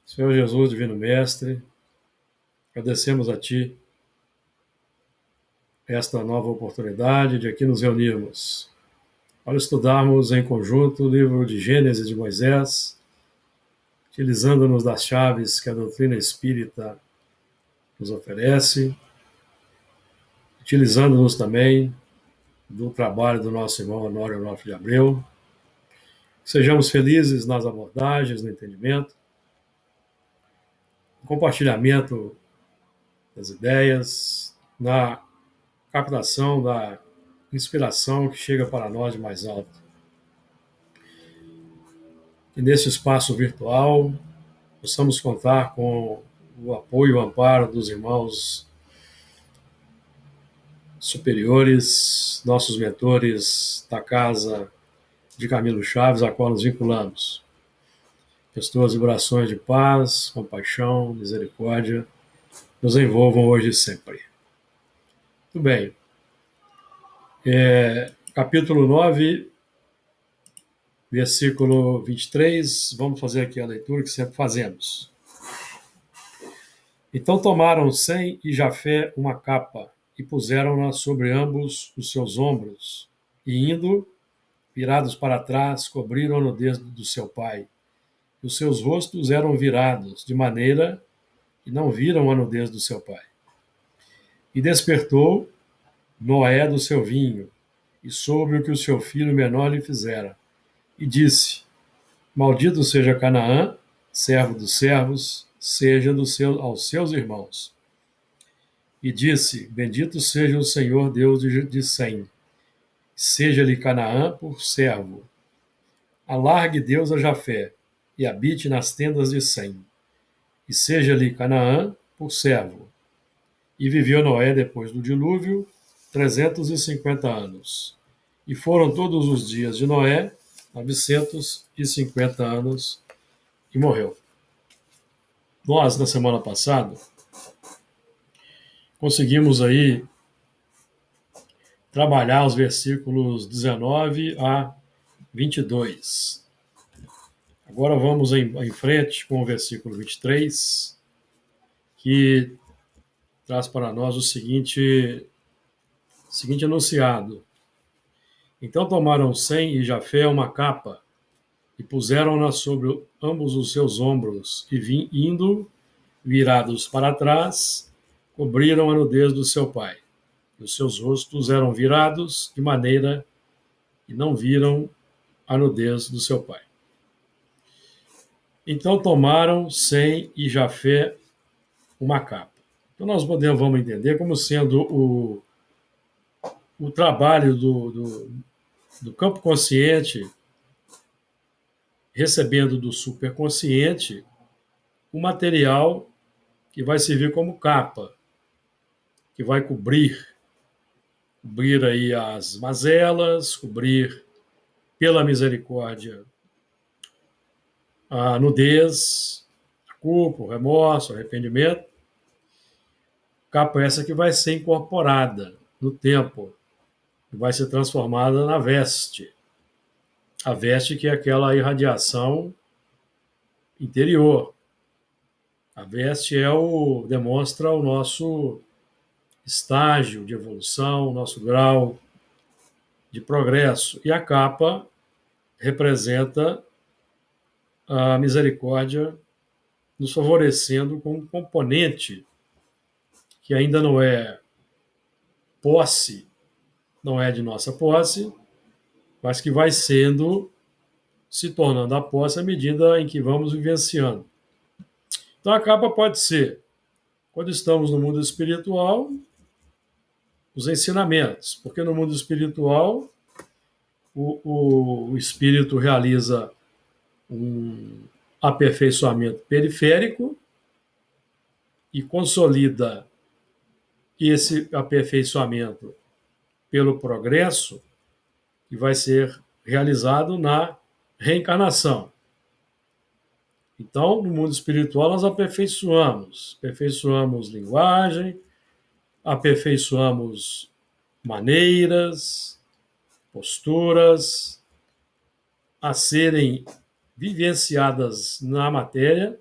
Senhor Jesus, Divino Mestre, agradecemos a Ti esta nova oportunidade de aqui nos reunirmos para estudarmos em conjunto o livro de Gênesis de Moisés, utilizando-nos das chaves que a doutrina espírita nos oferece, utilizando-nos também do trabalho do nosso irmão Honório Onofre de Abreu. Sejamos felizes nas abordagens, no entendimento, no compartilhamento das ideias, na captação da inspiração que chega para nós de mais alto. E nesse espaço virtual possamos contar com o apoio e o amparo dos irmãos superiores, nossos mentores da casa de Camilo Chaves, a qual nos vinculamos. Que as tuas vibrações de paz, compaixão, misericórdia nos envolvam hoje e sempre. Muito bem. Capítulo 9, versículo 23, vamos fazer aqui a leitura que sempre fazemos. Então tomaram Sem e Jafé uma capa e puseram-na sobre ambos os seus ombros, e indo, virados para trás, cobriram a nudez do seu pai. E os seus rostos eram virados, de maneira que não viram a nudez do seu pai. E despertou Noé do seu vinho, e soube o que o seu filho menor lhe fizera. E disse: Maldito seja Canaã, servo dos servos, seja aos seus irmãos. E disse: Bendito seja o Senhor Deus de Sem, seja-lhe Canaã por servo. Alargue Deus a Jafé, e habite nas tendas de Sem, e seja-lhe Canaã por servo. E viveu Noé depois do dilúvio 350 anos. E foram todos os dias de Noé 950 anos, e morreu. Nós, na semana passada, conseguimos aí trabalhar os versículos 19 a 22. Agora vamos em frente com o versículo 23, que traz para nós o seguinte enunciado. Então tomaram Sem e Jafé uma capa e puseram-na sobre ambos os seus ombros, e indo, virados para trás, cobriram a nudez do seu pai. E os seus rostos eram virados, de maneira que não viram a nudez do seu pai. Então tomaram Sem e Jafé uma capa. Então nós vamos entender como sendo o trabalho do campo consciente recebendo do superconsciente o material que vai servir como capa, que vai cobrir aí as mazelas, cobrir pela misericórdia a nudez, a culpa, o remorso, o arrependimento. Capa essa que vai ser incorporada no tempo, que vai ser transformada na veste. A veste que é aquela irradiação interior. A veste demonstra o nosso estágio de evolução, o nosso grau de progresso. E a capa representa a misericórdia nos favorecendo com um componente que ainda não é posse, não é de nossa posse, mas que vai se tornando a posse à medida em que vamos vivenciando. Então a capa pode ser, quando estamos no mundo espiritual, os ensinamentos, porque no mundo espiritual o espírito realiza um aperfeiçoamento periférico e consolida esse aperfeiçoamento pelo progresso que vai ser realizado na reencarnação. Então, no mundo espiritual, nós aperfeiçoamos linguagem, aperfeiçoamos maneiras, posturas a serem vivenciadas na matéria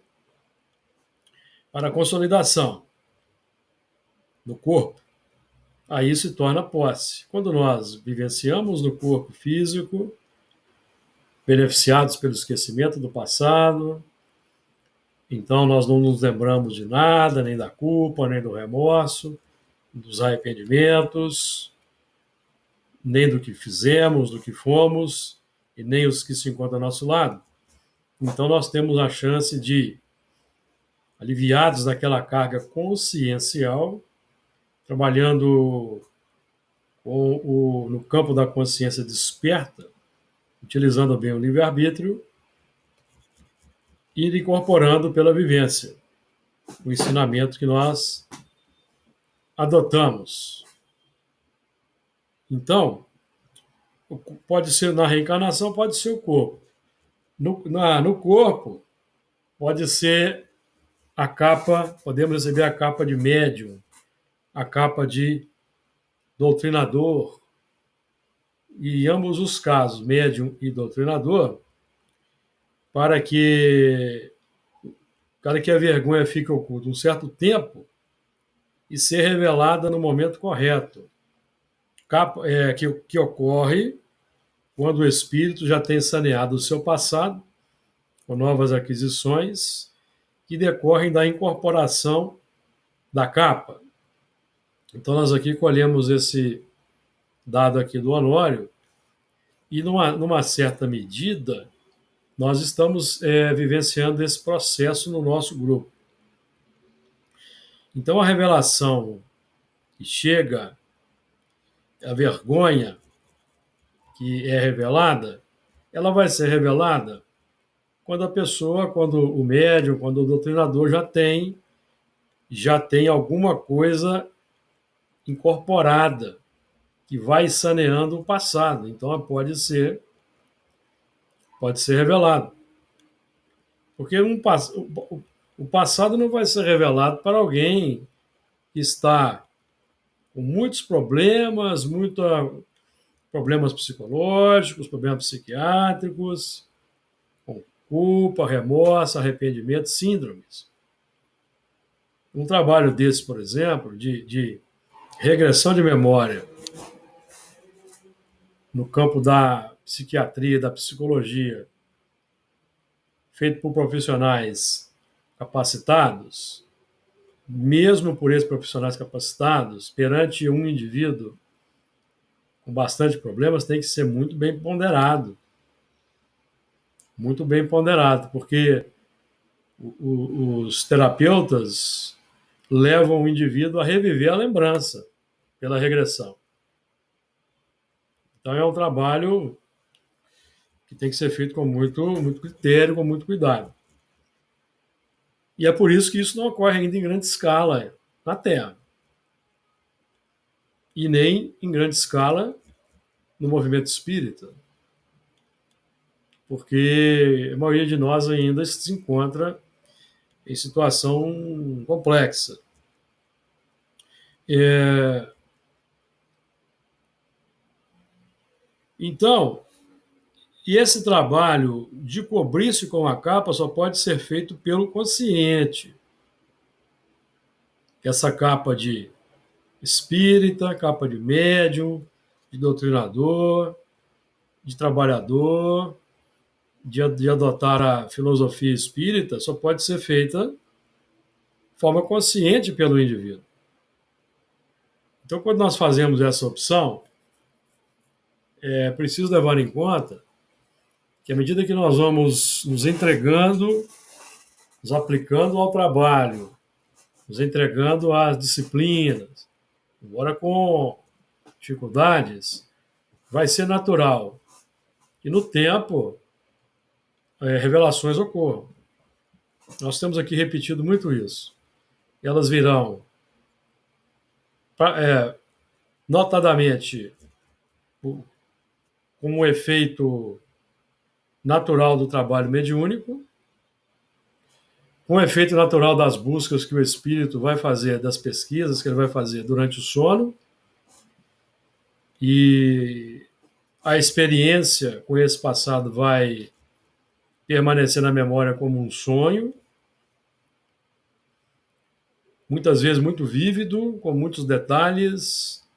para a consolidação do corpo, aí se torna posse. Quando nós vivenciamos no corpo físico, beneficiados pelo esquecimento do passado, então nós não nos lembramos de nada, nem da culpa, nem do remorso, dos arrependimentos, nem do que fizemos, do que fomos, e nem os que se encontram ao nosso lado. Então nós temos a chance de, aliviados daquela carga consciencial, trabalhando no campo da consciência desperta, utilizando bem o livre-arbítrio, ir incorporando pela vivência o ensinamento que nós adotamos. Então, pode ser na reencarnação, pode ser o corpo. No corpo, pode ser a capa, podemos receber a capa de médium, a capa de doutrinador, e em ambos os casos, médium e doutrinador, para que a vergonha fique oculta um certo tempo e ser revelada no momento correto, que ocorre quando o espírito já tem saneado o seu passado, com novas aquisições, que decorrem da incorporação da capa. Então, nós aqui colhemos esse dado aqui do Honório, e numa certa medida, nós estamos vivenciando esse processo no nosso grupo. Então, a revelação que chega, a vergonha que é revelada, ela vai ser revelada quando o médium, quando o doutrinador já tem alguma coisa incorporada que vai saneando o passado. Então, pode ser revelado. Porque o passado não vai ser revelado para alguém que está com muitos problemas psicológicos, problemas psiquiátricos, com culpa, remorso, arrependimento, síndromes. Um trabalho desse, por exemplo, de regressão de memória no campo da psiquiatria, da psicologia, feito por profissionais capacitados, mesmo por esses profissionais capacitados, perante um indivíduo com bastante problemas, tem que ser muito bem ponderado. Muito bem ponderado, porque os terapeutas levam o indivíduo a reviver a lembrança pela regressão. Então é um trabalho que tem que ser feito com muito critério, com muito cuidado. E é por isso que isso não ocorre ainda em grande escala na Terra. E nem em grande escala no movimento espírita. Porque a maioria de nós ainda se encontra em situação complexa. Então, e esse trabalho de cobrir-se com a capa só pode ser feito pelo consciente. Essa capa de espírita, capa de médium, de doutrinador, de trabalhador, de adotar a filosofia espírita, só pode ser feita de forma consciente pelo indivíduo. Então, quando nós fazemos essa opção, é preciso levar em conta que à medida que nós vamos nos entregando, nos aplicando ao trabalho, nos entregando às disciplinas, embora com dificuldades, vai ser natural. E no tempo, revelações ocorram. Nós temos aqui repetido muito isso. Elas virão, notadamente, como um efeito natural do trabalho mediúnico, com o efeito natural das buscas que o espírito vai fazer, das pesquisas que ele vai fazer durante o sono, e a experiência com esse passado vai permanecer na memória como um sonho, muitas vezes muito vívido, com muitos detalhes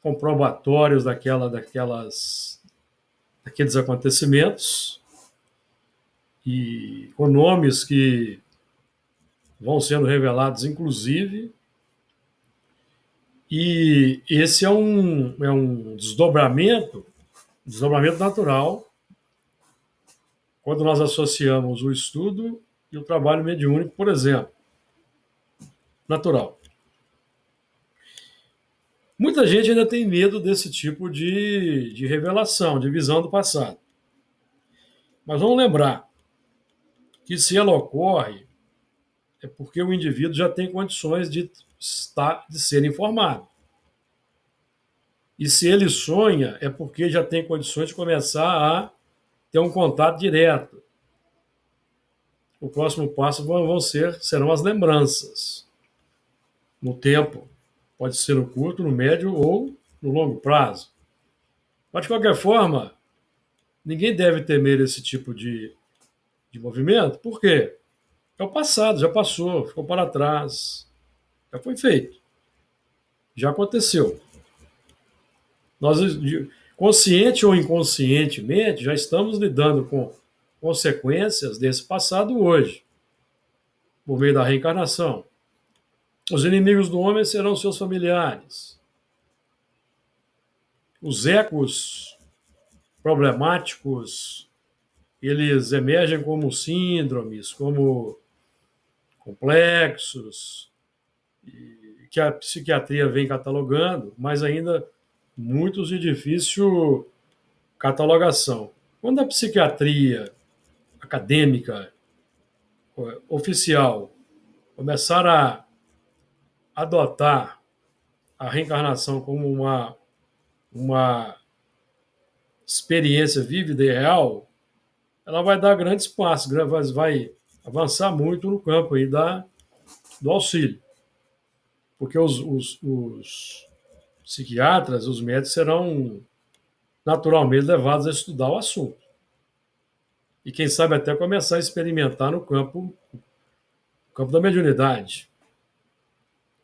comprobatórios daqueles acontecimentos e com nomes que vão sendo revelados, inclusive. E esse é um desdobramento natural, quando nós associamos o estudo e o trabalho mediúnico, por exemplo. Natural. Muita gente ainda tem medo desse tipo de revelação, de visão do passado. Mas vamos lembrar que se ela ocorre, é porque o indivíduo já tem condições de ser informado. E se ele sonha, é porque já tem condições de começar a ter um contato direto. O próximo passo serão as lembranças. No tempo, pode ser no curto, no médio ou no longo prazo. Mas, de qualquer forma, ninguém deve temer esse tipo de movimento. Por quê? É o passado, já passou, ficou para trás, já foi feito, já aconteceu. Nós, consciente ou inconscientemente, já estamos lidando com consequências desse passado hoje, por meio da reencarnação. Os inimigos do homem serão seus familiares. Os ecos problemáticos, eles emergem como síndromes, como complexos, que a psiquiatria vem catalogando, mas ainda muitos de difícil catalogação. Quando a psiquiatria acadêmica, oficial, começar a adotar a reencarnação como uma experiência vívida e real, ela vai dar grandes passos, vai avançar muito no campo aí do auxílio. Porque os psiquiatras, os médicos serão naturalmente levados a estudar o assunto. E quem sabe até começar a experimentar no campo da mediunidade.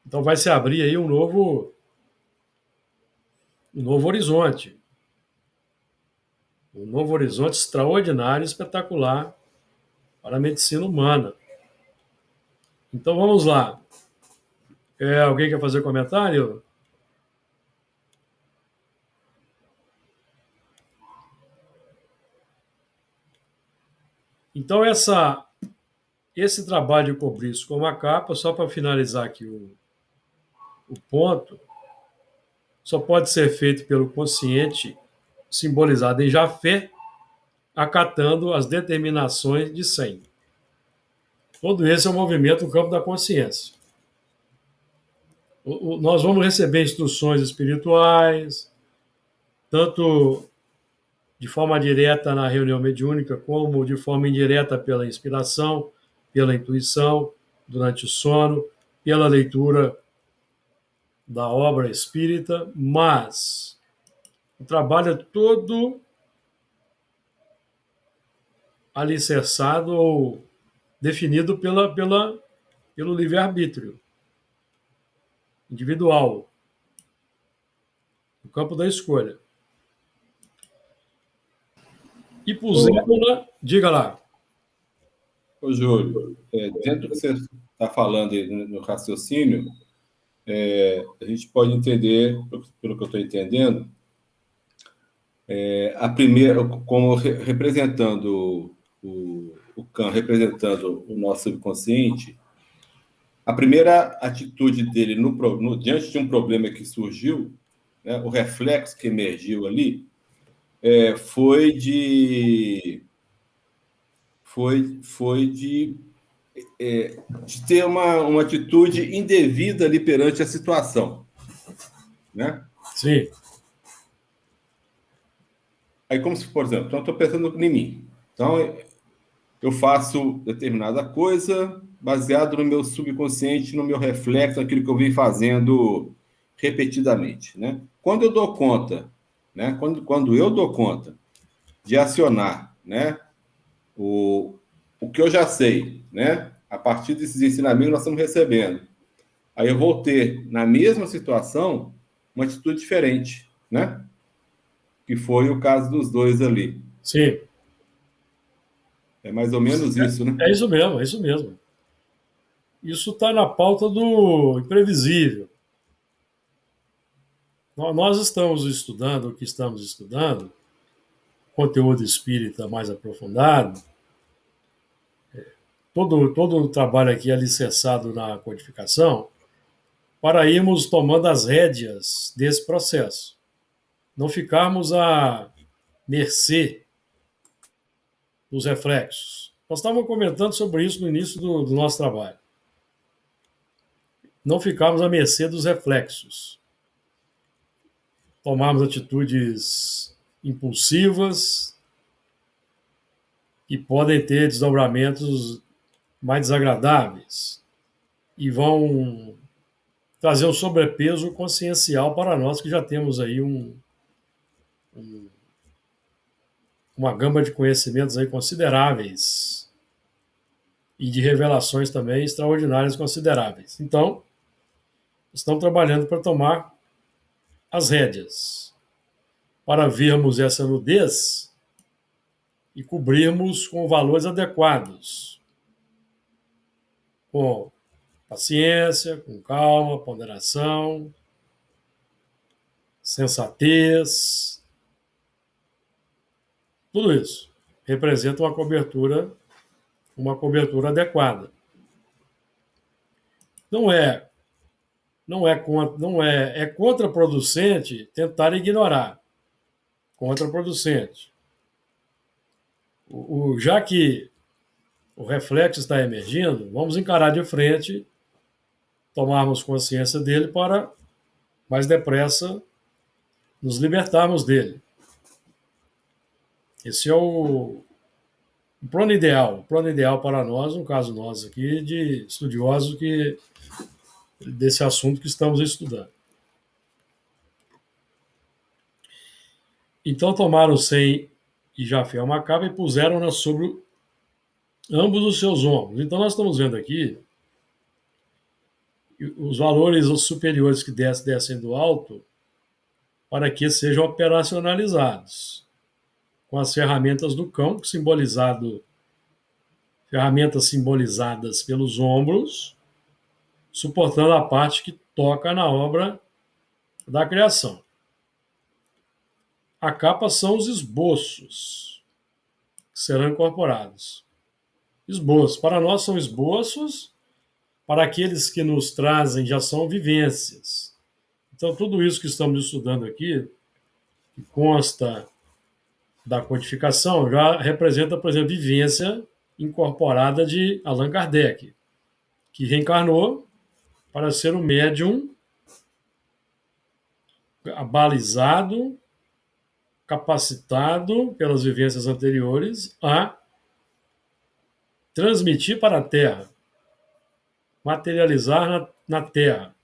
Então vai se abrir aí um novo horizonte. Um novo horizonte extraordinário e espetacular para a medicina humana. Então vamos lá. Alguém quer fazer comentário? Então esse trabalho de cobrir isso com uma capa, só para finalizar aqui o ponto, só pode ser feito pelo consciente simbolizado em Jafé, acatando as determinações de Sem. Todo esse é um movimento no campo da consciência. Nós vamos receber instruções espirituais, tanto de forma direta na reunião mediúnica, como de forma indireta pela inspiração, pela intuição, durante o sono, pela leitura da obra espírita, mas o trabalho é todo alicerçado ou definido pelo livre-arbítrio individual, no campo da escolha. E pusemos, diga lá. Ô, Júlio, dentro do que você está falando aí no raciocínio, a gente pode entender, pelo que eu estou entendendo, a primeira, como representando o Khan, representando o nosso subconsciente, a primeira atitude dele diante de um problema que surgiu, né, o reflexo que emergiu ali, foi de ter uma atitude indevida ali perante a situação, né? Sim. Aí, como se, por exemplo, então eu estou pensando em mim. Então, eu faço determinada coisa baseado no meu subconsciente, no meu reflexo, naquilo que eu vim fazendo repetidamente, né? Quando eu dou conta, né? Quando eu dou conta de acionar, né? O que eu já sei, né? A partir desses ensinamentos que nós estamos recebendo, Aí eu vou ter, na mesma situação, uma atitude diferente, né? Que foi o caso dos dois ali. Sim, É mais ou menos isso, né? é isso mesmo, é isso mesmo. Isso está na pauta do imprevisível. Nós estamos estudando o que estamos estudando, conteúdo espírita mais aprofundado. Todo o trabalho aqui é alicerçado na codificação, para irmos tomando as rédeas desse processo. Não ficarmos à mercê dos reflexos. Nós estávamos comentando sobre isso no início do nosso trabalho. Não ficarmos à mercê dos reflexos. Tomarmos atitudes impulsivas que podem ter desdobramentos mais desagradáveis e vão trazer um sobrepeso consciencial para nós que já temos aí uma gama de conhecimentos aí consideráveis e de revelações também extraordinárias consideráveis. Então, estamos trabalhando para tomar as rédeas, para vermos essa nudez e cobrirmos com valores adequados, com paciência, com calma, ponderação, sensatez. Tudo isso representa uma cobertura adequada. É contraproducente tentar ignorar. Contraproducente. Já que o reflexo está emergindo, vamos encarar de frente, tomarmos consciência dele para mais depressa nos libertarmos dele. Esse é o plano ideal para nós, no caso nós aqui, de estudiosos desse assunto que estamos estudando. Então tomaram Sem e Jafé uma capa e puseram-na sobre ambos os seus ombros. Então nós estamos vendo aqui os valores superiores que descem do alto para que sejam operacionalizados com as ferramentas do cão, ferramentas simbolizadas pelos ombros, suportando a parte que toca na obra da criação. A capa são os esboços que serão incorporados. Esboços. Para nós são esboços, para aqueles que nos trazem já são vivências. Então, tudo isso que estamos estudando aqui, que consta da codificação, já representa, por exemplo, vivência incorporada de Allan Kardec, que reencarnou para ser um médium abalizado, capacitado pelas vivências anteriores a transmitir para a Terra, materializar na Terra.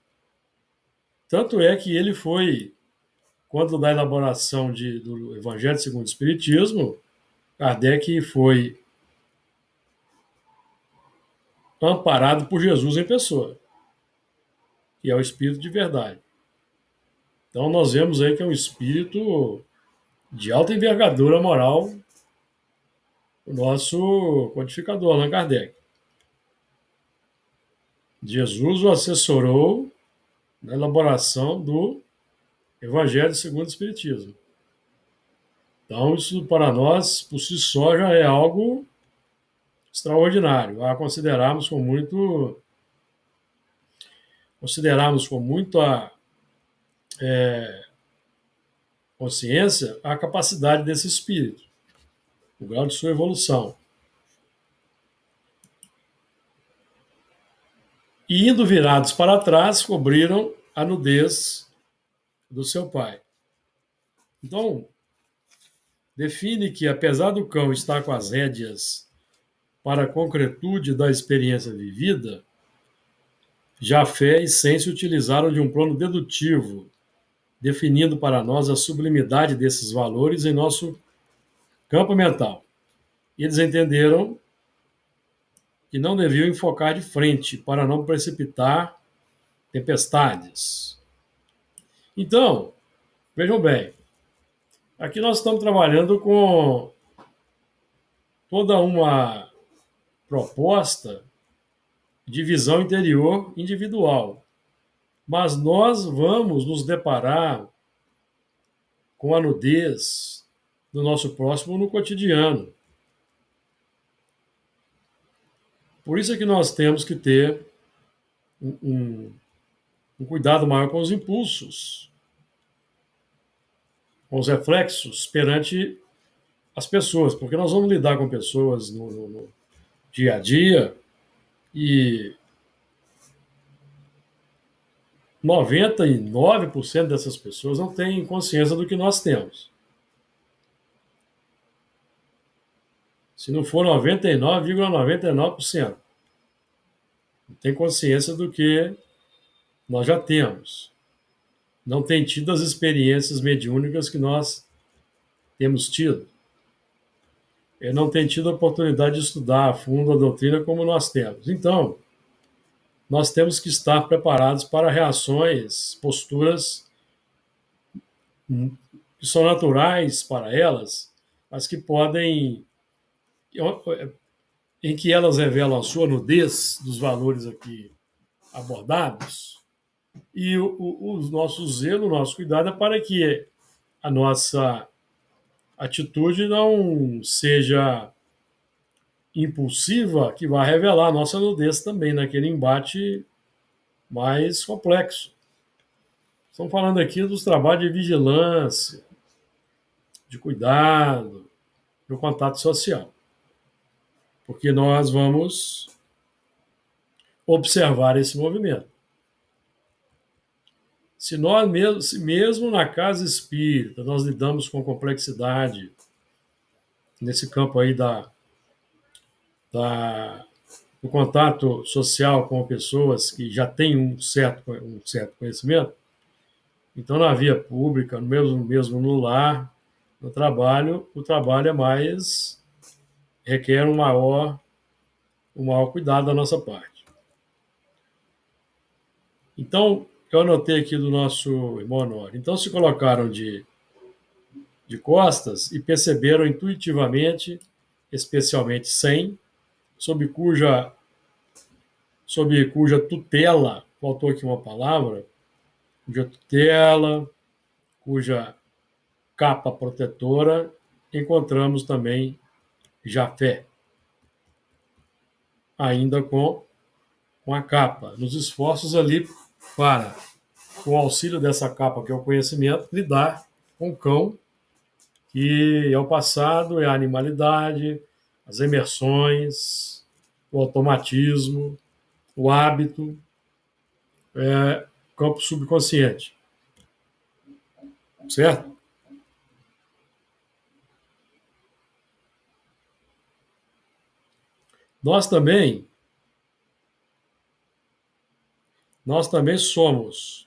Tanto é que ele foi, quando da elaboração do Evangelho segundo o Espiritismo, Kardec foi amparado por Jesus em pessoa, que é o Espírito de verdade. Então nós vemos aí que é um espírito de alta envergadura moral, o nosso codificador, Allan Kardec. Jesus o assessorou na elaboração do Evangelho segundo o Espiritismo. Então, isso para nós, por si só, já é algo extraordinário, a considerarmos com muita consciência a capacidade desse espírito, o grau de sua evolução. E indo virados para trás, cobriram a nudez do seu pai. Então, define que, apesar do cão estar com as rédeas para a concretude da experiência vivida, Jafé e Sem se utilizaram de um plano dedutivo, definindo para nós a sublimidade desses valores em nosso campo mental. Eles entenderam que não deviam enfocar de frente para não precipitar tempestades. Então, vejam bem, aqui nós estamos trabalhando com toda uma proposta de visão interior individual, mas nós vamos nos deparar com a nudez do nosso próximo no cotidiano. Por isso é que nós temos que ter um cuidado maior com os impulsos, com os reflexos perante as pessoas, porque nós vamos lidar com pessoas no dia a dia e 99% dessas pessoas não têm consciência do que nós temos. Se não for 99,99%, não tem consciência do que nós já temos. Não tem tido as experiências mediúnicas que nós temos tido. Ele não tem tido a oportunidade de estudar a fundo a doutrina como nós temos. Então, nós temos que estar preparados para reações, posturas que são naturais para elas, mas que podem, em que elas revelam a sua nudez dos valores aqui abordados, e o nosso zelo, o nosso cuidado é para que a nossa atitude não seja impulsiva, que vai revelar a nossa nudez também naquele embate mais complexo. Estamos falando aqui dos trabalhos de vigilância, de cuidado, do contato social. Porque nós vamos observar esse movimento. Se nós mesmo na casa espírita, nós lidamos com complexidade nesse campo aí do contato social com pessoas que já têm um certo conhecimento, então na via pública, mesmo no lar, no trabalho, o trabalho requer um maior cuidado da nossa parte. Então, eu anotei aqui do nosso irmão Honório. Então, se colocaram de costas e perceberam intuitivamente, especialmente sem, sob cuja tutela, faltou aqui uma palavra, cuja tutela, cuja capa protetora, encontramos também Jafé, ainda com a capa, nos esforços ali para, com o auxílio dessa capa, que é o conhecimento, lidar com o cão, que é o passado, é a animalidade, as emersões, o automatismo, o hábito, campo subconsciente. Certo? Nós também somos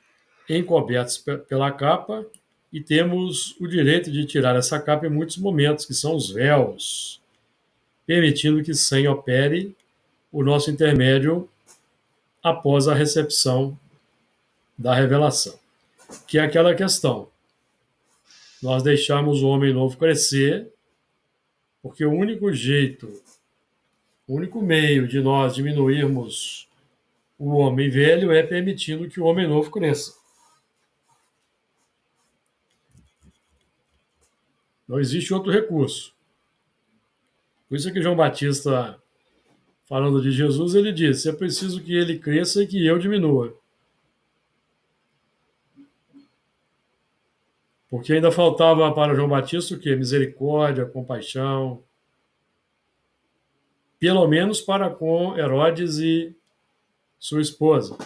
encobertos pela capa e temos o direito de tirar essa capa em muitos momentos, que são os véus, permitindo que Sem opere o nosso intermédio após a recepção da revelação. Que é aquela questão. Nós deixamos o homem novo crescer, porque o único meio de nós diminuirmos o homem velho é permitindo que o homem novo cresça. Não existe outro recurso. Por isso é que João Batista, falando de Jesus, ele disse: é preciso que ele cresça e que eu diminua. Porque ainda faltava para João Batista o quê? Misericórdia, compaixão. Pelo menos para com Herodes e sua esposa.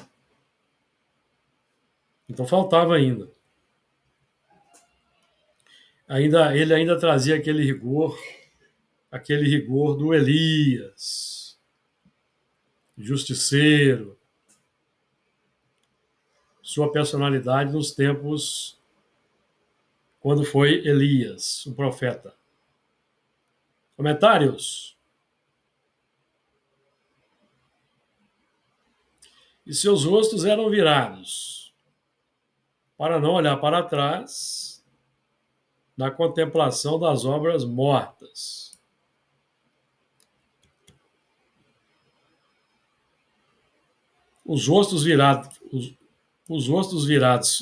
Então faltava ainda. Ele ainda trazia aquele rigor do Elias, justiceiro, sua personalidade nos tempos quando foi Elias, um profeta. Comentários? e seus rostos eram virados, para não olhar para trás na contemplação das obras mortas. Os rostos virados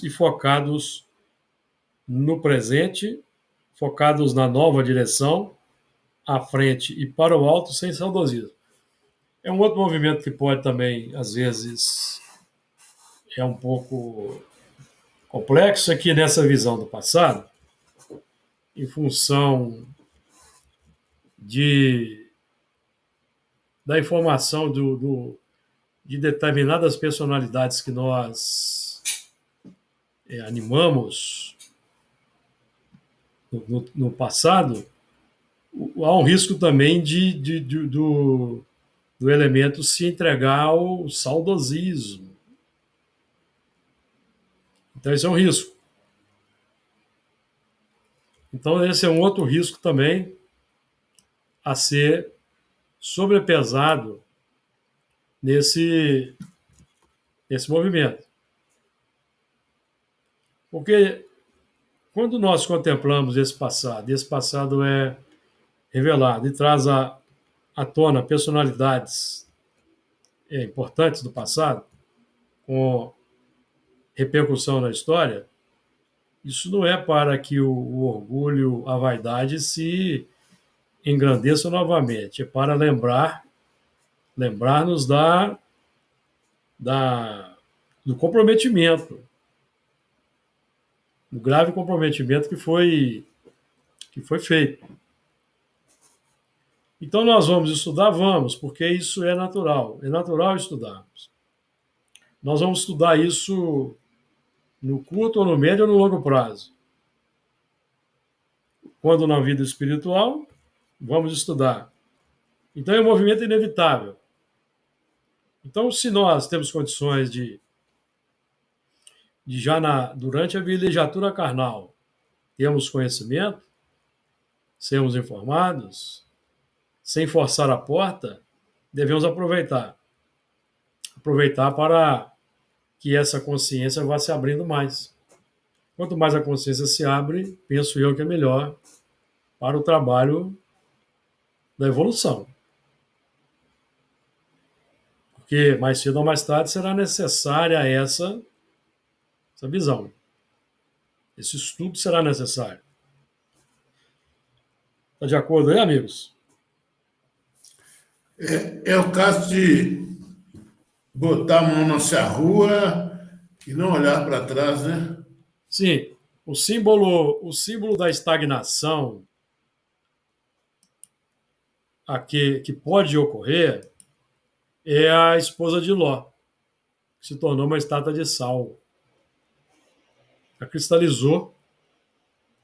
e focados no presente, focados na nova direção, à frente e para o alto, sem saudosismo. É um outro movimento que pode também, às vezes, é um pouco complexo aqui nessa visão do passado, em função de, da informação de determinadas personalidades que nós animamos no passado, há um risco também do elemento se entregar ao saudosismo. Então, esse é um risco. Então, esse é um outro risco também a ser sobrepesado nesse movimento. Porque quando nós contemplamos esse passado é revelado e traz à tona personalidades importantes do passado, com repercussão na história, isso não é para que o orgulho, a vaidade se engrandeça novamente, é para lembrar-nos do comprometimento, do grave comprometimento que foi feito. Então nós vamos estudar? Vamos, porque isso é natural estudarmos. Nós vamos estudar isso no curto, ou no médio, ou no longo prazo. Quando na vida espiritual, vamos estudar. Então é um movimento inevitável. Então, se nós temos condições de já durante a vilegiatura carnal, temos conhecimento, sermos informados, sem forçar a porta, devemos aproveitar. Aproveitar para que essa consciência vá se abrindo mais. Quanto mais a consciência se abre, penso eu que é melhor para o trabalho da evolução. Porque mais cedo ou mais tarde será necessária essa visão. Esse estudo será necessário. Está de acordo aí, amigos? É o caso de botar a mão na rua e não olhar para trás, né? Sim, o símbolo da estagnação que pode ocorrer é a esposa de Ló, que se tornou uma estátua de sal. Ela cristalizou.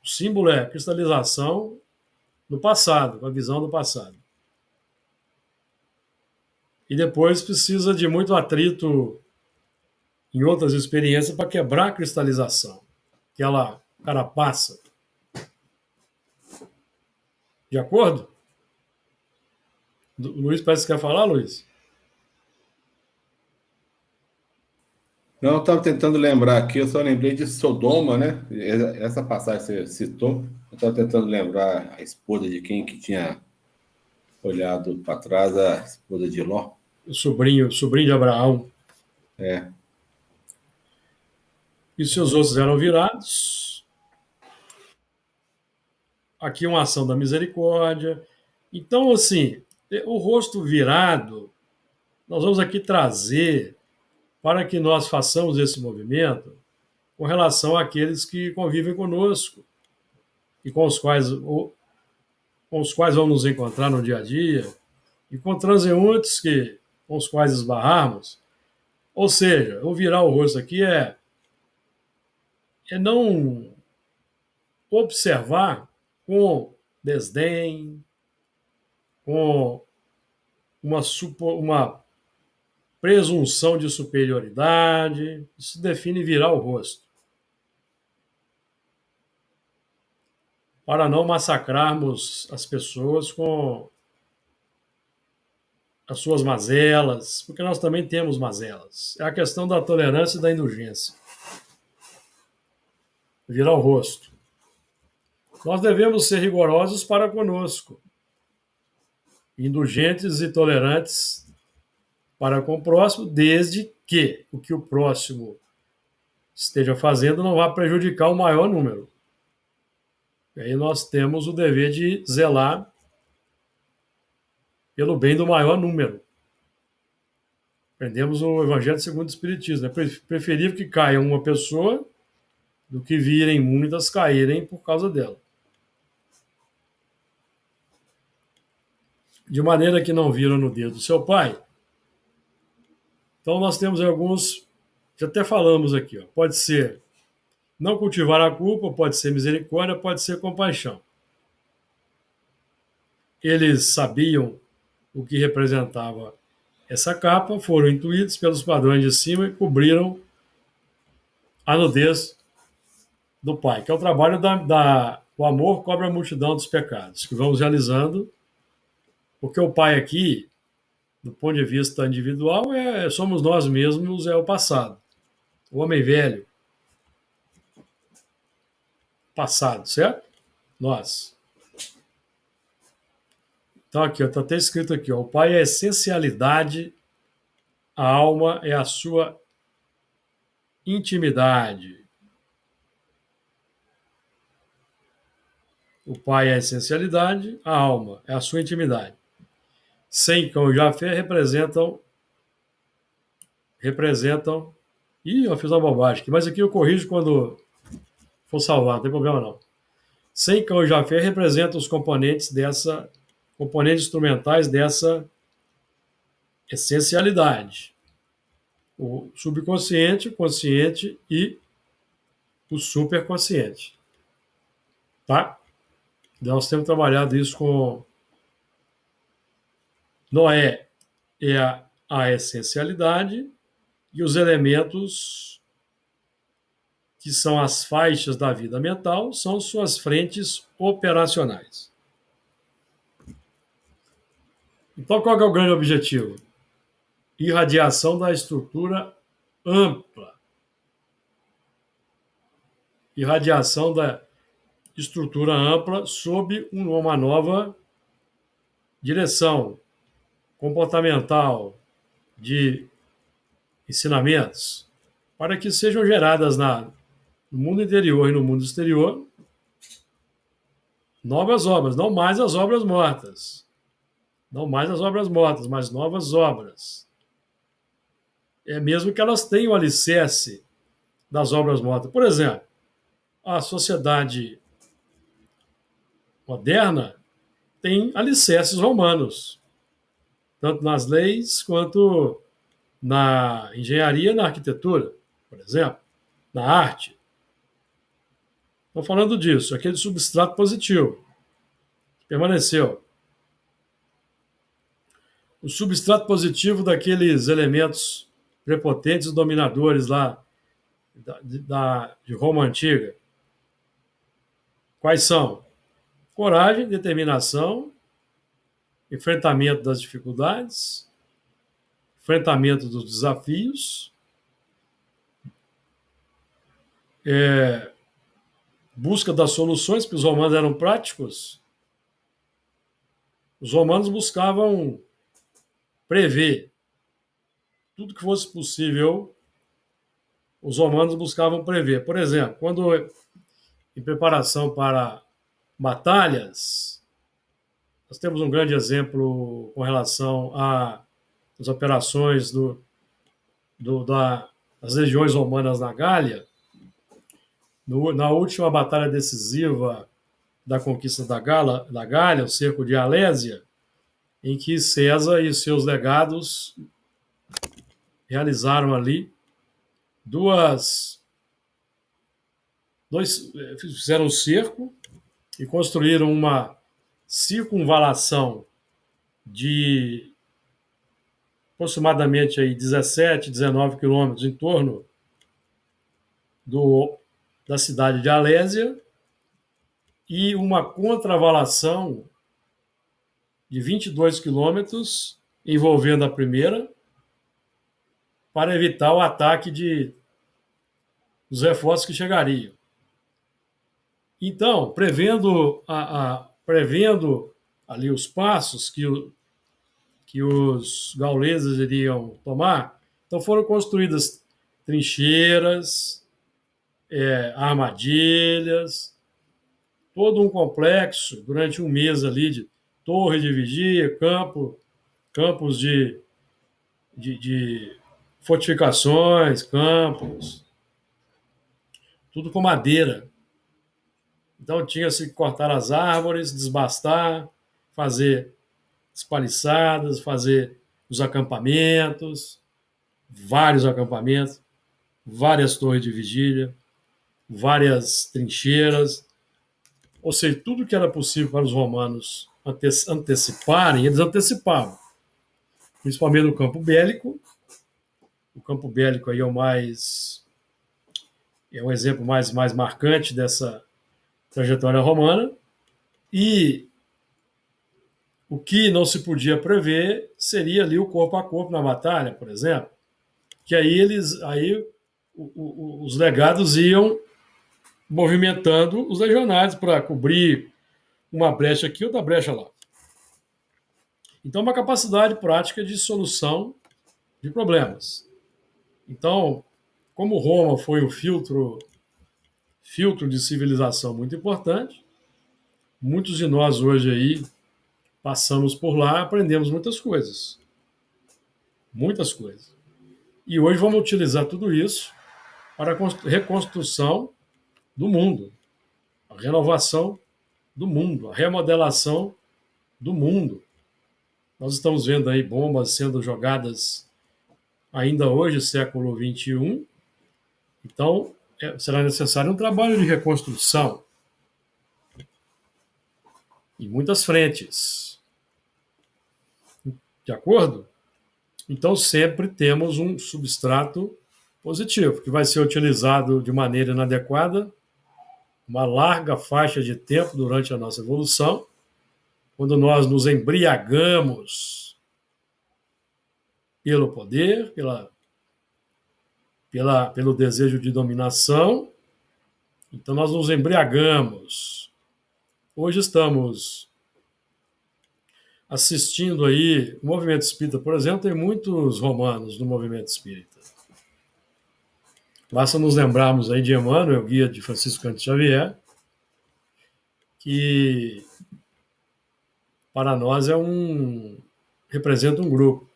O símbolo é a cristalização do passado, a visão do passado. E depois precisa de muito atrito em outras experiências para quebrar a cristalização, aquela carapaça. De acordo? O Luiz parece que quer falar, Luiz? Não, eu estava tentando lembrar aqui, eu só lembrei de Sodoma, né? Essa passagem que você citou, eu estava tentando lembrar a esposa de quem que tinha olhado para trás, a esposa de Ló. O sobrinho de Abraão. É. E seus ossos eram virados. Aqui uma ação da misericórdia. Então, assim, o rosto virado, nós vamos aqui trazer para que nós façamos esse movimento com relação àqueles que convivem conosco e com os quais vamos nos encontrar no dia a dia, e com transeuntes com os quais esbarrarmos. Ou seja, o virar o rosto aqui é não observar com desdém, com uma presunção de superioridade. Isso define virar o rosto. Para não massacrarmos as pessoas com as suas mazelas, porque nós também temos mazelas. É a questão da tolerância e da indulgência. Virar o rosto. Nós devemos ser rigorosos para conosco, indulgentes e tolerantes para com o próximo, desde que o que o próximo esteja fazendo não vá prejudicar o maior número. E aí nós temos o dever de zelar pelo bem do maior número. Aprendemos o Evangelho segundo o Espiritismo. É preferível que caia uma pessoa do que virem muitas caírem por causa dela. De maneira que não viram no dedo do seu pai. Então nós temos alguns, já até falamos aqui, ó, pode ser não cultivar a culpa, pode ser misericórdia, pode ser compaixão. Eles sabiam o que representava essa capa, foram intuídos pelos padrões de cima e cobriram a nudez do pai, que é o trabalho o amor cobre a multidão dos pecados, que vamos realizando, porque o pai aqui, do ponto de vista individual, somos nós mesmos, é o passado. O homem velho, passado, certo? Nós. Então aqui, está até escrito aqui, ó, o pai é a essencialidade, a alma é a sua intimidade. O pai é a essencialidade, a alma é a sua intimidade. Sem cão e Jafé representam. Ih, eu fiz uma bobagem aqui, mas aqui eu corrijo quando for salvar, não tem problema não. Sem cão e Jafé representam os componentes instrumentais dessa essencialidade. O subconsciente, o consciente e o superconsciente. Tá? Nós temos trabalhado isso com Noé, é a essencialidade e os elementos que são as faixas da vida mental são suas frentes operacionais. Então, qual que é o grande objetivo? Irradiação da estrutura ampla. Irradiação da estrutura ampla sob uma nova direção comportamental de ensinamentos, para que sejam geradas no mundo interior e no mundo exterior novas obras, não mais as obras mortas. Não mais as obras mortas, mas novas obras. É mesmo que elas tenham o alicerce das obras mortas. Por exemplo, a sociedade moderna tem alicerces romanos, tanto nas leis quanto na engenharia, na arquitetura, por exemplo, na arte. Estou falando disso, aquele substrato positivo que permaneceu. O substrato positivo daqueles elementos prepotentes e dominadores lá de Roma Antiga. Quais são? Coragem, determinação, enfrentamento das dificuldades, enfrentamento dos desafios, busca das soluções, porque os romanos eram práticos. Os romanos buscavam prever tudo que fosse possível. Os romanos buscavam prever. Por exemplo, quando em preparação para batalhas, nós temos um grande exemplo com relação às operações das legiões romanas na Gália. Na última batalha decisiva da conquista da Gália, o cerco de Alésia, em que César e seus legados realizaram ali fizeram um cerco e construíram uma circunvalação de aproximadamente aí 17, 19 quilômetros em torno da cidade de Alésia e uma contravalação de 22 quilômetros envolvendo a primeira, para evitar o ataque dos reforços que chegariam. Então, prevendo ali os passos que os gauleses iriam tomar, então foram construídas trincheiras, armadilhas, todo um complexo durante um mês ali de torre de vigia, campos de fortificações, campos, tudo com madeira. Então tinha-se que cortar as árvores, desbastar, fazer espaliçadas, fazer os acampamentos, vários acampamentos, várias torres de vigília, várias trincheiras, ou seja, tudo que era possível para os romanos anteciparem, eles antecipavam, principalmente no campo bélico. O campo bélico aí é um exemplo mais marcante dessa trajetória romana. E o que não se podia prever seria ali o corpo a corpo na batalha, por exemplo, que aí os legados iam movimentando os legionários para cobrir uma brecha aqui, outra brecha lá. Então, uma capacidade prática de solução de problemas. Então, como Roma foi um filtro de civilização muito importante, muitos de nós hoje aí passamos por lá, aprendemos muitas coisas. Muitas coisas. E hoje vamos utilizar tudo isso para a reconstrução do mundo, a renovação do mundo, a remodelação do mundo. Nós estamos vendo aí bombas sendo jogadas ainda hoje, século XXI. Então, será necessário um trabalho de reconstrução em muitas frentes. De acordo? Então, sempre temos um substrato positivo, que vai ser utilizado de maneira inadequada, uma larga faixa de tempo durante a nossa evolução, quando nós nos embriagamos pelo poder, pelo desejo de dominação. Então, nós nos embriagamos. Hoje estamos assistindo aí, o movimento espírita, por exemplo, tem muitos romanos no movimento espírita. Basta nos lembrarmos aí de Emmanuel, guia de Francisco Cândido Xavier, que para nós representa um grupo.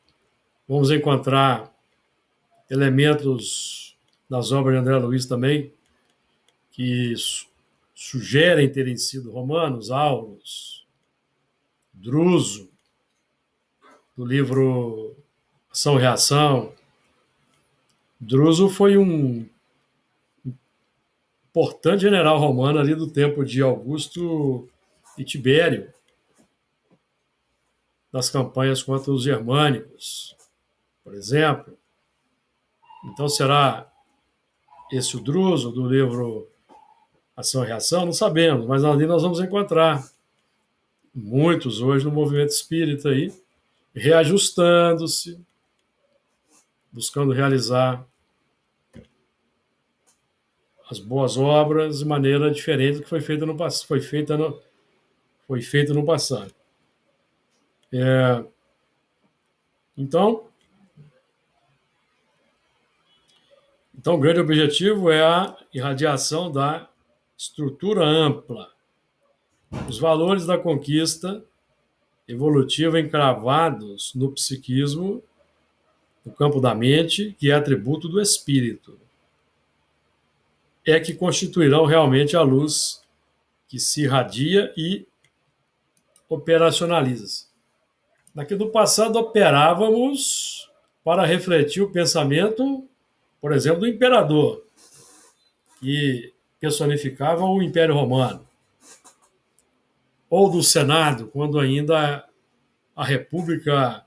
Vamos encontrar elementos das obras de André Luiz também, que sugerem terem sido romanos, Aulus, Druso, do livro Ação e Reação. Druso foi um importante general romano ali do tempo de Augusto e Tibério, das campanhas contra os germânicos, por exemplo. Então, será esse o Druso do livro Ação e Reação? Não sabemos, mas ali nós vamos encontrar muitos hoje no movimento espírita aí, reajustando-se, buscando realizar as boas obras de maneira diferente do que foi feito no passado. Então, o grande objetivo é a irradiação da estrutura ampla, os valores da conquista evolutiva encravados no psiquismo, no campo da mente, que é atributo do espírito, é que constituirão realmente a luz que se irradia e operacionaliza. No passado, operávamos para refletir o pensamento, por exemplo, do imperador, que personificava o Império Romano, ou do Senado, quando ainda a República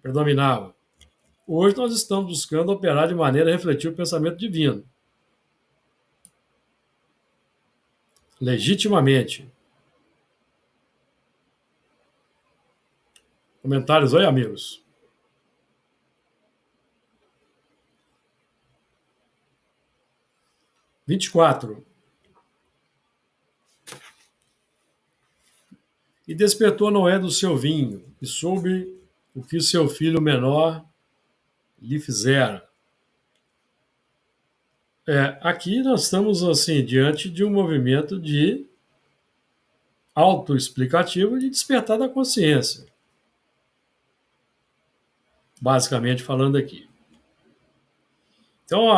predominava. Hoje nós estamos buscando operar de maneira a refletir o pensamento divino, legitimamente. Comentários aí, amigos? (24) E despertou Noé do seu vinho, e soube o que seu filho menor lhe fizera. Aqui nós estamos assim diante de um movimento de autoexplicativo de despertar da consciência. Basicamente falando aqui. Então,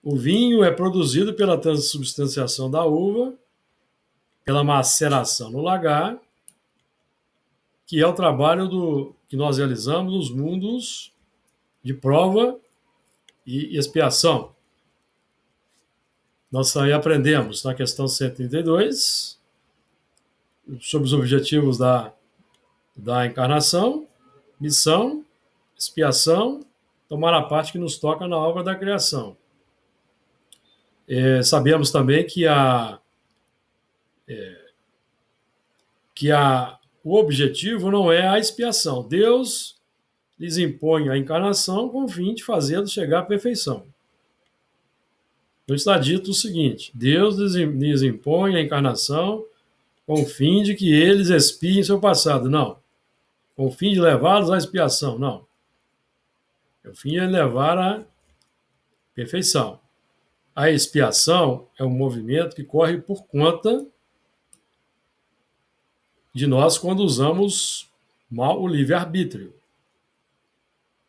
o vinho é produzido pela transubstanciação da uva, pela maceração no lagar, que é o trabalho que nós realizamos nos mundos de prova e expiação. Nós aí aprendemos na questão 132 sobre os objetivos da encarnação, missão, expiação, tomar a parte que nos toca na obra da criação. Sabemos também que o objetivo não é a expiação. Deus lhes impõe a encarnação com o fim de fazê-los chegar à perfeição. Então está dito o seguinte: Deus lhes impõe a encarnação com o fim de que eles expiem seu passado. Não. Com o fim de levá-los à expiação. Não. O fim é levar à perfeição. A expiação é um movimento que corre por conta de nós quando usamos mal o livre-arbítrio.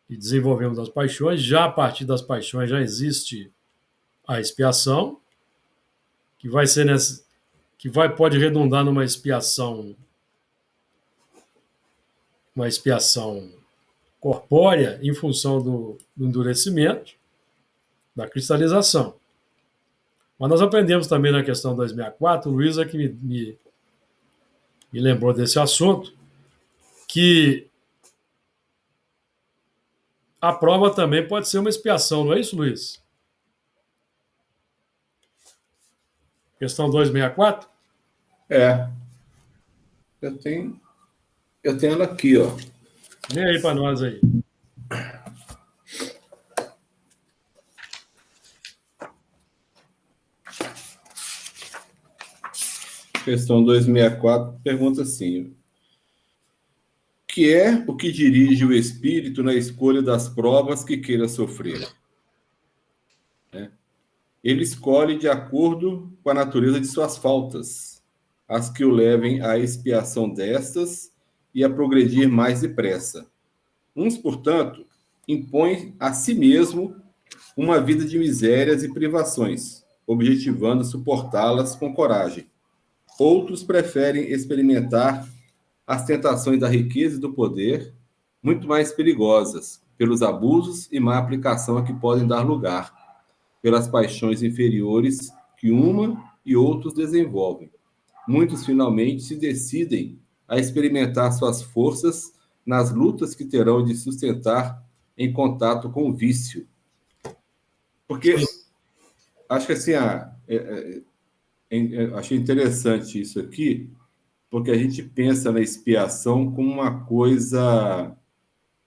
E desenvolvemos as paixões. Já a partir das paixões já existe a expiação, que vai ser pode redundar numa expiação corpórea em função do endurecimento, da cristalização. Mas nós aprendemos também na questão 264, o Luiz é que me lembrou desse assunto, que a prova também pode ser uma expiação, não é isso, Luiz? Questão 264? Eu tenho ela aqui, ó. Lê aí para nós aí. Questão 264 pergunta assim: que é o que dirige o espírito na escolha das provas que queira sofrer? Ele escolhe de acordo com a natureza de suas faltas, as que o levem à expiação destas e a progredir mais depressa. Uns, portanto, impõem a si mesmo uma vida de misérias e privações, objetivando suportá-las com coragem. Outros preferem experimentar as tentações da riqueza e do poder, muito mais perigosas, pelos abusos e má aplicação a que podem dar lugar, pelas paixões inferiores que uma e outros desenvolvem. Muitos, finalmente, se decidem a experimentar suas forças nas lutas que terão de sustentar em contato com o vício. Porque, acho que assim, achei interessante isso aqui, porque a gente pensa na expiação como uma coisa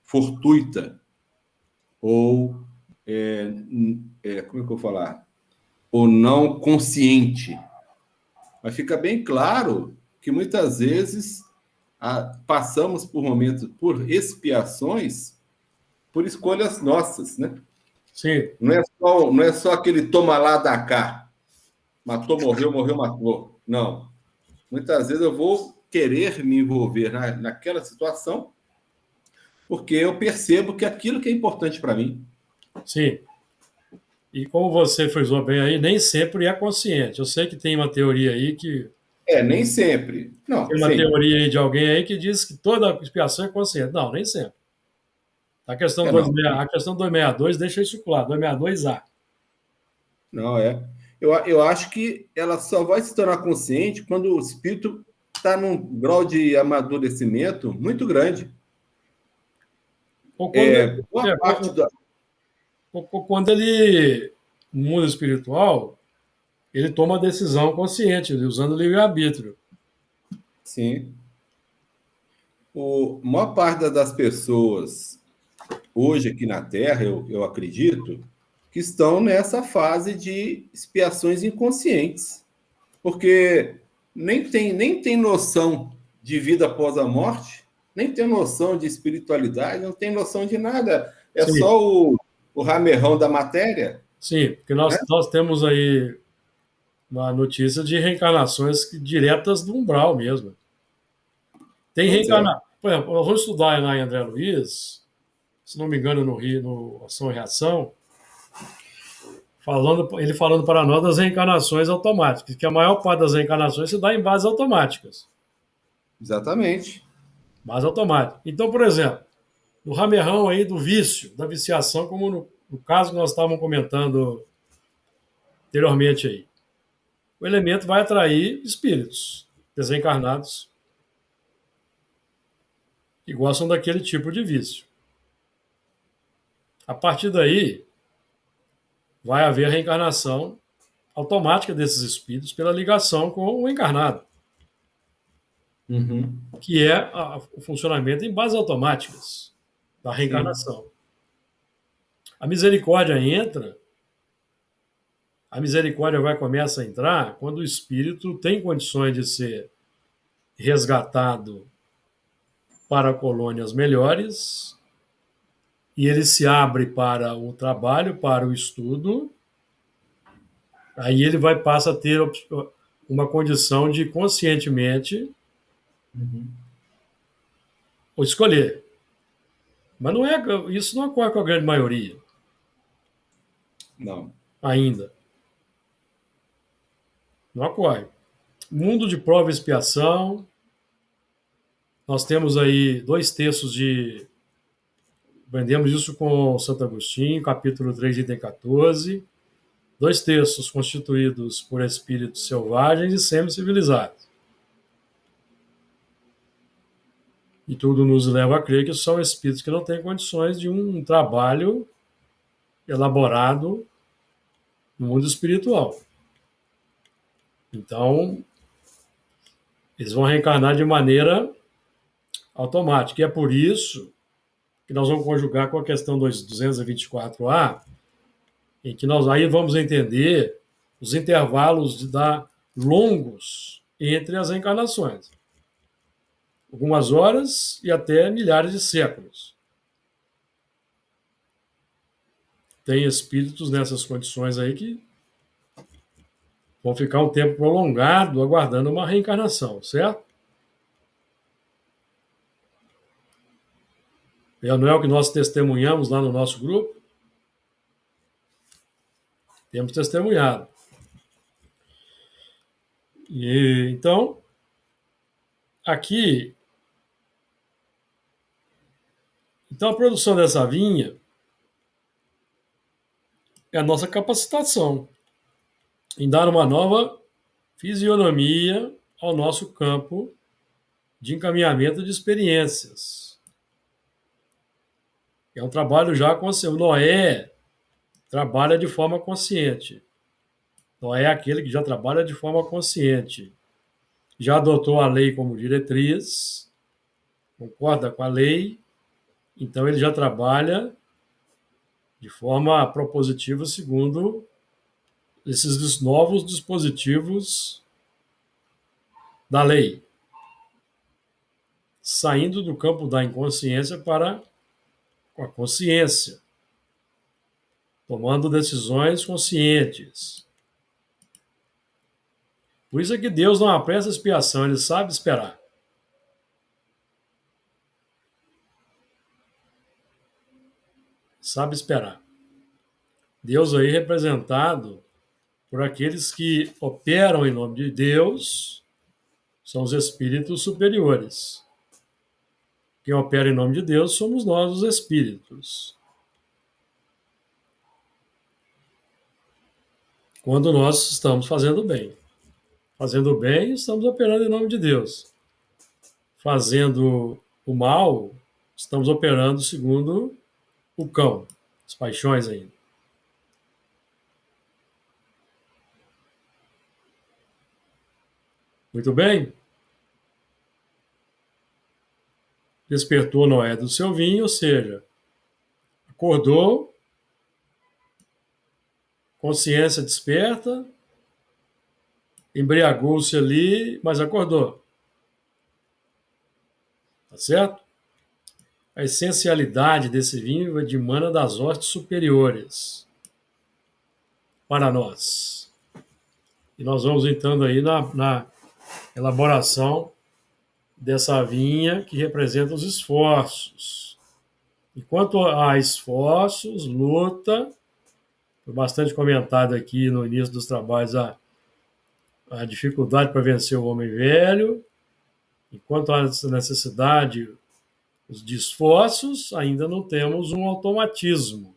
fortuita, ou, como é que eu vou falar? Ou não consciente. Mas fica bem claro que muitas vezes passamos por momentos, por expiações, por escolhas nossas, né? Sim. Não é só aquele toma lá, dá cá. Matou, morreu, matou. Não. Muitas vezes eu vou querer me envolver naquela situação porque eu percebo que aquilo que é importante para mim. Sim. E como você frisou bem aí, nem sempre é consciente. Eu sei que tem uma teoria aí que... nem sempre. Não, tem uma teoria aí de alguém aí que diz que toda expiação é consciente. Não, nem sempre. A questão 262 deixa isso claro, 262A. Não, eu acho que ela só vai se tornar consciente quando o espírito está num grau de amadurecimento muito grande. Ou quando ele, no mundo espiritual, ele toma a decisão consciente, usando o livre-arbítrio. Sim. a maior parte das pessoas hoje aqui na Terra, eu acredito, que estão nessa fase de expiações inconscientes, porque nem tem noção de vida após a morte, nem tem noção de espiritualidade, não tem noção de nada. É Sim, só o ramerrão da matéria, sim, porque né? nós temos aí uma notícia de reencarnações diretas do umbral mesmo. Tem Pois é, reencarnação. Por exemplo, eu vou estudar lá em André Luiz, se não me engano, no Rio, no Ação e Reação, ele falando para nós das reencarnações automáticas, que a maior parte das reencarnações se dá em bases automáticas. exatamente. Base automática. Então, por exemplo, no ramerrão aí do vício, da viciação, como no caso que nós estávamos comentando anteriormente aí, o elemento vai atrair espíritos desencarnados que gostam daquele tipo de vício. A partir daí, vai haver a reencarnação automática desses espíritos pela ligação com o encarnado, Uhum. que é o funcionamento em bases automáticas da Sim. reencarnação. A misericórdia entra, a misericórdia vai começar a entrar quando o espírito tem condições de ser resgatado para colônias melhores e ele se abre para o trabalho, para o estudo, aí ele vai passar a ter uma condição de conscientemente Uhum. escolher. Mas não é, isso não ocorre com a grande maioria Não. ainda. Não ocorre. Mundo de prova e expiação. Nós temos aí 2 textos de. Aprendemos isso com Santo Agostinho, capítulo 3, item 14. 2 textos constituídos por espíritos selvagens e semi-civilizados. E tudo nos leva a crer que são espíritos que não têm condições de um trabalho elaborado no mundo espiritual. Então, eles vão reencarnar de maneira automática. E é por isso que nós vamos conjugar com a questão 224A, em que nós aí vamos entender os intervalos longos entre as reencarnações. Algumas horas e até milhares de séculos. Tem espíritos nessas condições aí que vão ficar um tempo prolongado aguardando uma reencarnação, certo? Não é o que nós testemunhamos lá no nosso grupo? Temos testemunhado. E, então, aqui, então a produção dessa vinha é a nossa capacitação em dar uma nova fisionomia ao nosso campo de encaminhamento de experiências. É um trabalho já consciente. Noé trabalha de forma consciente. Noé é aquele que já trabalha de forma consciente. Já adotou a lei como diretriz, concorda com a lei, então ele já trabalha de forma propositiva segundo esses novos dispositivos da lei, saindo do campo da inconsciência para a consciência, tomando decisões conscientes. Por isso é que Deus não apressa a expiação, ele sabe esperar. Sabe esperar. Deus aí representado por aqueles que operam em nome de Deus, são os espíritos superiores. Quem opera em nome de Deus somos nós, os espíritos. Quando nós estamos fazendo bem. Fazendo bem, estamos operando em nome de Deus. Fazendo o mal, estamos operando segundo o cão, as paixões ainda. Muito bem? despertou Noé do seu vinho, ou seja, acordou, consciência desperta, embriagou-se ali, mas acordou. Tá certo? A essencialidade desse vinho dimana das hostes superiores para nós. E nós vamos entrando aí na elaboração dessa vinha que representa os esforços. Enquanto há esforços, luta, foi bastante comentado aqui no início dos trabalhos a dificuldade para vencer o homem velho, enquanto há essa necessidade de esforços, ainda não temos um automatismo.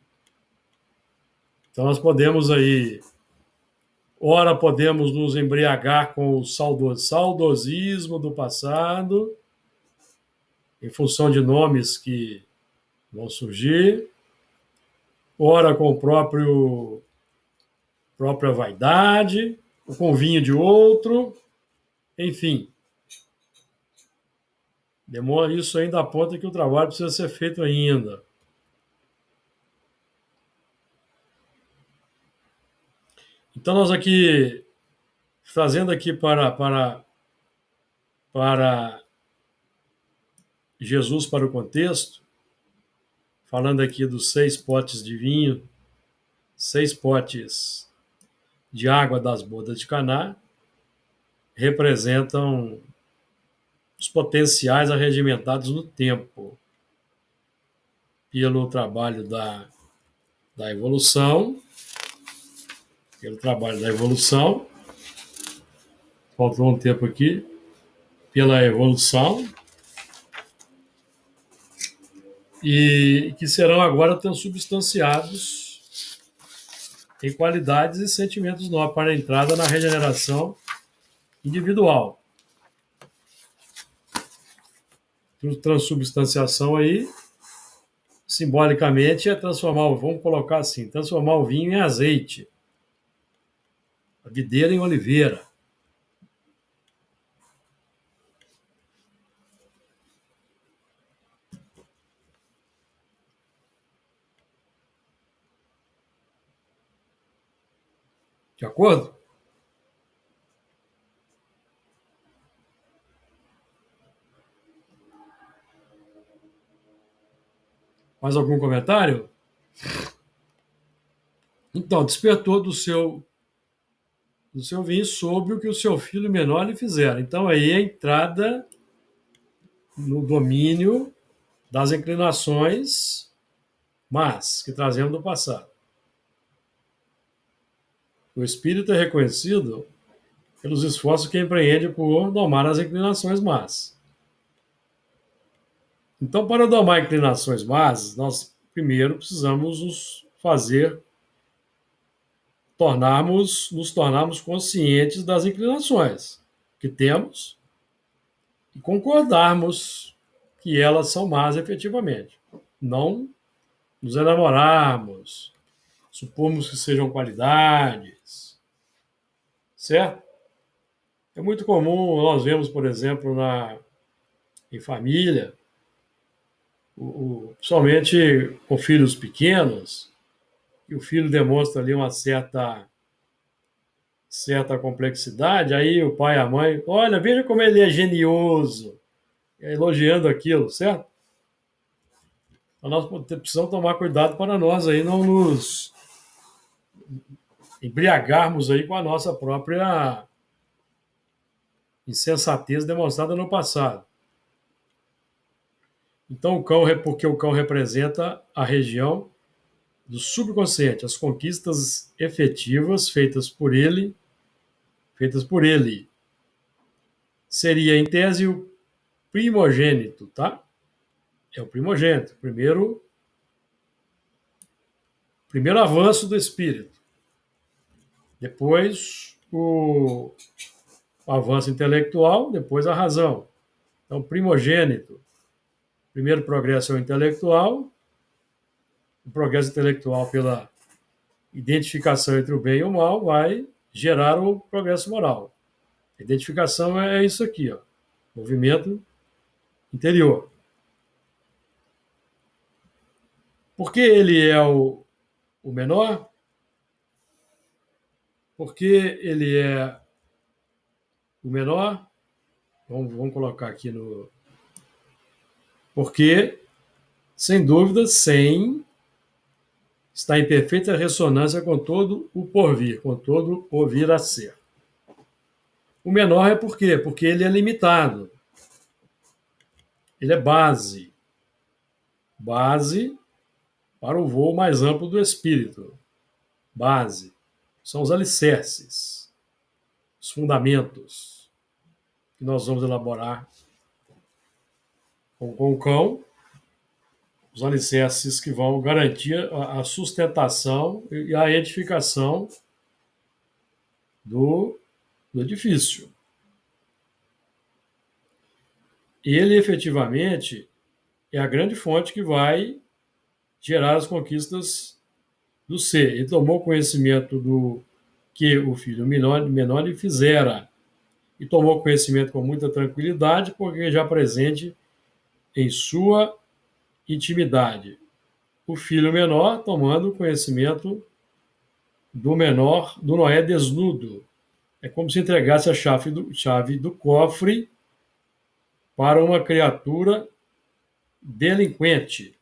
Então nós podemos aí, ora podemos nos embriagar com o saudosismo do passado, em função de nomes que vão surgir, ora com própria vaidade, ou com vinho de outro, enfim. Demora, isso ainda aponta que o trabalho precisa ser feito ainda. Então nós aqui, trazendo aqui para Jesus para o contexto, falando aqui dos 6 potes de vinho, 6 potes de água das bodas de Caná, representam os potenciais arregimentados no tempo, pelo trabalho da evolução, faltou um tempo aqui, pela evolução, e que serão agora transubstanciados em qualidades e sentimentos novos para a entrada na regeneração individual. Transubstanciação aí, simbolicamente, é vamos colocar assim, transformar o vinho em azeite, a videira em oliveira. De acordo? Mais algum comentário? Então, despertou do seu vinho sobre o que o seu filho menor lhe fizera. Então, aí a entrada no domínio das inclinações más que trazemos do passado. O espírito é reconhecido pelos esforços que empreende por domar as inclinações más. Então, para domar inclinações más, nós primeiro precisamos nos tornarmos conscientes das inclinações que temos e concordarmos que elas são más efetivamente. Não nos enamorarmos, supormos que sejam qualidades, certo? É muito comum, nós vemos, por exemplo, em família, principalmente com filhos pequenos, e o filho demonstra ali uma certa complexidade, aí o pai e a mãe, olha, veja como ele é genioso, elogiando aquilo, certo? Então nós precisamos tomar cuidado para nós aí não nos embriagarmos aí com a nossa própria insensatez demonstrada no passado. Então, porque o cão representa a região do subconsciente, as conquistas efetivas feitas por ele. Seria, em tese, o primogênito, tá? É o primogênito, primeiro avanço do espírito. Depois, o avanço intelectual, depois a razão. Então, primogênito. Primeiro progresso é o intelectual, o progresso intelectual pela identificação entre o bem e o mal vai gerar o progresso moral. A identificação é isso aqui, ó, movimento interior. Por que ele é o menor? Por que ele é o menor? Vamos colocar aqui no. Porque, sem dúvida, sem está em perfeita ressonância com todo o porvir, com todo o vir a ser. O menor é por quê? Porque ele é limitado. Ele é base. Base para o voo mais amplo do espírito. Base. São os alicerces, os fundamentos que nós vamos elaborar com o cão, os alicerces que vão garantir a sustentação e a edificação do edifício. Ele, efetivamente, é a grande fonte que vai gerar as conquistas do ser. Ele tomou conhecimento do que o filho menor lhe fizera, e tomou conhecimento com muita tranquilidade, porque já presente em sua intimidade. O filho menor tomando conhecimento do menor, do Noé desnudo. É como se entregasse a chave do cofre para uma criatura delinquente.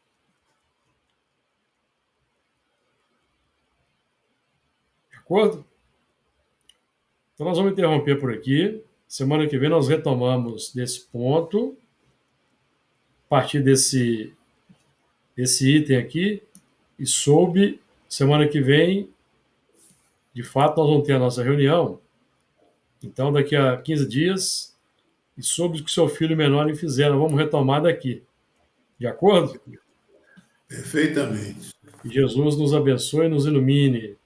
De acordo? Então nós vamos interromper por aqui. Semana que vem nós retomamos desse ponto, a partir desse item aqui, e soube, semana que vem, de fato, nós vamos ter a nossa reunião. Então, daqui a 15 dias, e sobre o que seu filho menor lhe fizeram. Vamos retomar daqui. De acordo? Perfeitamente. Que Jesus nos abençoe e nos ilumine.